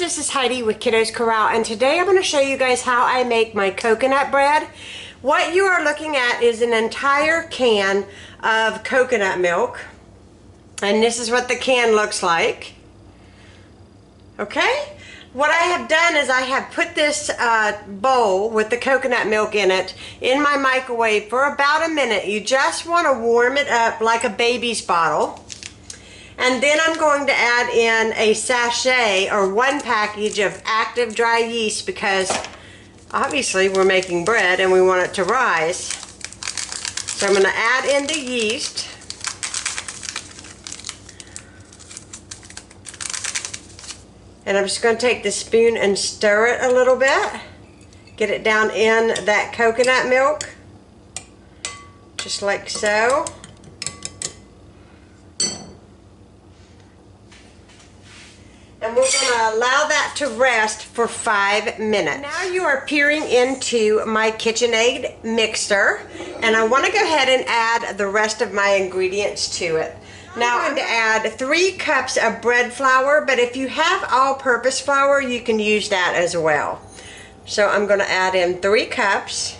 this is Heidi with Kiddos Corral, and today I'm going to show you guys how I make my coconut bread. What you are looking at is an entire can of coconut milk, and this is what the can looks like. Okay? What I have done is I have put this bowl with the coconut milk in it in my microwave for about a minute. You just want to warm it up like a baby's bottle. And then I'm going to add in a sachet or one package of active dry yeast because obviously we're making bread and we want it to rise. So I'm going to add in the yeast. And I'm just going to take the spoon and stir it a little bit. Get it down in that coconut milk. Just like so. And we're going to allow that to rest for 5 minutes. Now you are peering into my KitchenAid mixer, and I want to go ahead and add the rest of my ingredients to it. Now I'm going to add 3 cups of bread flour, but if you have all-purpose flour, you can use that as well. So I'm going to add in 3 cups.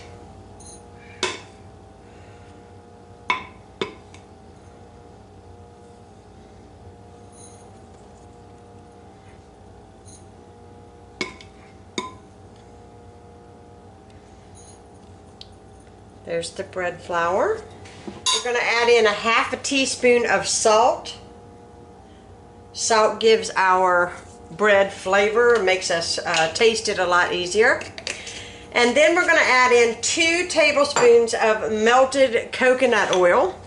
There's the bread flour. We're going to add in a ½ teaspoon of salt. Salt gives our bread flavor, makes us taste it a lot easier. And then we're going to add in 2 tablespoons of melted coconut oil.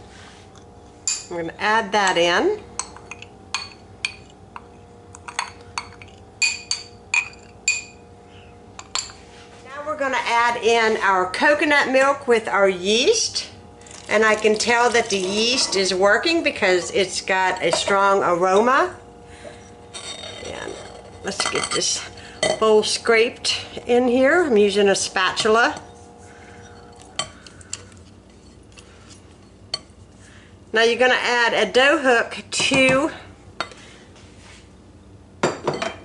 We're going to add that in. We're going to add in our coconut milk with our yeast, and I can tell that the yeast is working because it's got a strong aroma. And let's get this bowl scraped in here. I'm using a spatula. Now you're going to add a dough hook to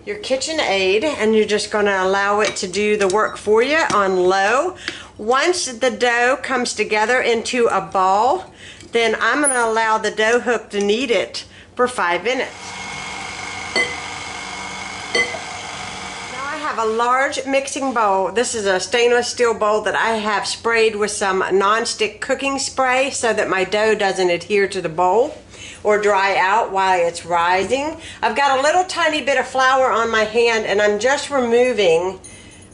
your KitchenAid, and you're just going to allow it to do the work for you on low. Once the dough comes together into a ball, then I'm going to allow the dough hook to knead it for 5 minutes. Now I have a large mixing bowl. This is a stainless steel bowl that I have sprayed with some non-stick cooking spray so that my dough doesn't adhere to the bowl or dry out while it's rising. I've got a little tiny bit of flour on my hand, and I'm just removing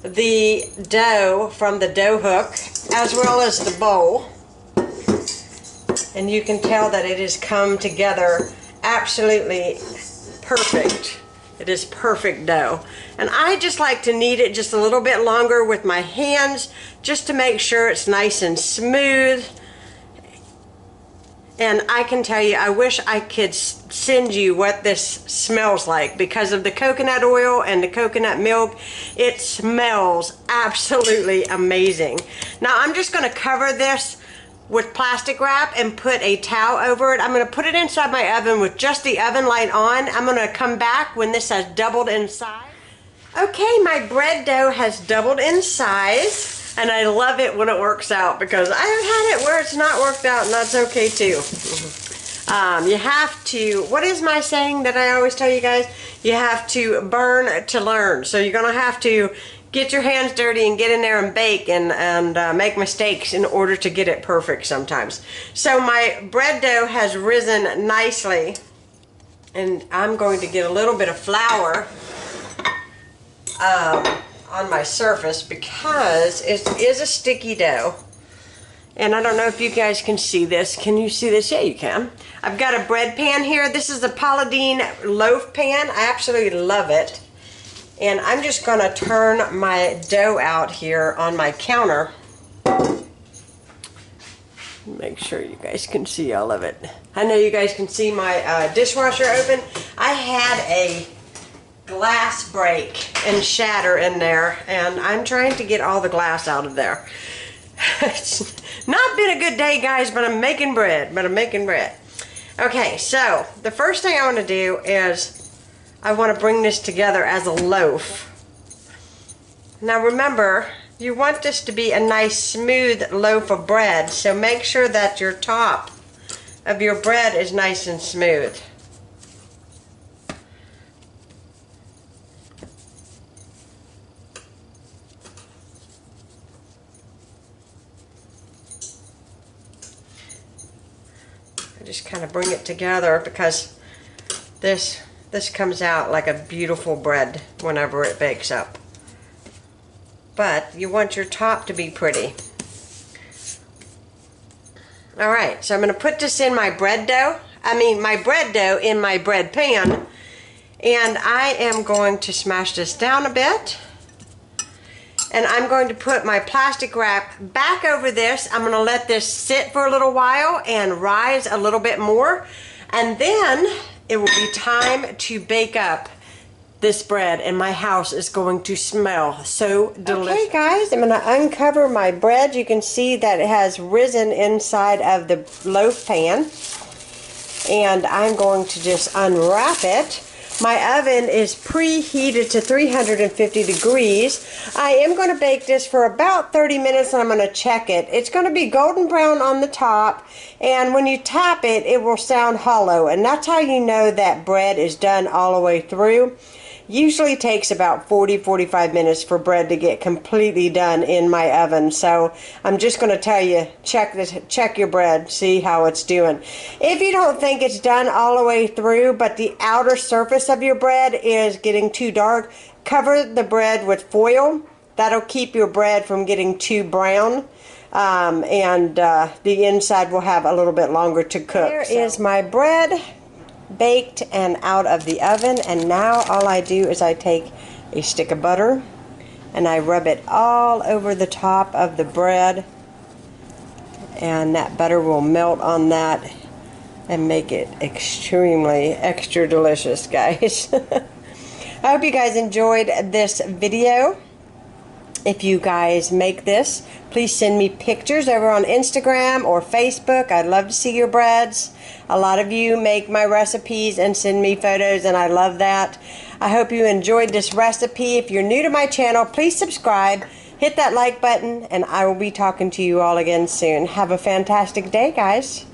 the dough from the dough hook as well as the bowl. And you can tell that it has come together absolutely perfect. It is perfect dough. And I just like to knead it just a little bit longer with my hands just to make sure it's nice and smooth. And I can tell you, I wish I could send you what this smells like because of the coconut oil and the coconut milk. It smells absolutely amazing. Now I'm just going to cover this with plastic wrap and put a towel over it. I'm going to put it inside my oven with just the oven light on. I'm going to come back when this has doubled in size. Okay, my bread dough has doubled in size. And I love it when it works out because I have had it where it's not worked out, and that's okay too. You have to, what is my saying that I always tell you guys? You have to burn to learn. So you're going to have to get your hands dirty and get in there and bake and make mistakes in order to get it perfect sometimes. So my bread dough has risen nicely, and I'm going to get a little bit of flour on my surface because it is a sticky dough. And I don't know if you guys can see this. Can you see this? Yeah, you can. I've got a bread pan here. This is a Paladine loaf pan. I absolutely love it. And I'm just going to turn my dough out here on my counter. Make sure you guys can see all of it. I know you guys can see my dishwasher open. I had a glass break and shatter in there, and I'm trying to get all the glass out of there. It's not been a good day, guys, but I'm making bread. Okay, so the first thing I want to do is I want to bring this together as a loaf. Now remember, you want this to be a nice smooth loaf of bread, so make sure that your top of your bread is nice and smooth. I just kind of bring it together because this comes out like a beautiful bread whenever it bakes up. But you want your top to be pretty. Alright, so I'm going to put this in my bread dough. My bread dough in my bread pan. And I am going to smash this down a bit. And I'm going to put my plastic wrap back over this. I'm going to let this sit for a little while and rise a little bit more. And then it will be time to bake up this bread, and my house is going to smell so delicious. Okay guys, I'm going to uncover my bread. You can see that it has risen inside of the loaf pan. And I'm going to just unwrap it. My oven is preheated to 350 degrees. I am going to bake this for about 30 minutes and I'm going to check it. It's going to be golden brown on the top, and when you tap it, it will sound hollow, and that's how you know that bread is done all the way through. Usually takes about 40-45 minutes for bread to get completely done in my oven. So I'm just going to tell you, check your bread, see how it's doing. If you don't think it's done all the way through, but the outer surface of your bread is getting too dark, cover the bread with foil. That'll keep your bread from getting too brown. The inside will have a little bit longer to cook. There is my bread, baked and out of the oven, and now all I do is I take a stick of butter and I rub it all over the top of the bread, and that butter will melt on that and make it extremely extra delicious, guys. I hope you guys enjoyed this video. If you guys make this, please send me pictures over on Instagram or Facebook. I'd love to see your breads. A lot of you make my recipes and send me photos, and I love that. I hope you enjoyed this recipe. If you're new to my channel, please subscribe, hit that like button, and I will be talking to you all again soon. Have a fantastic day, guys.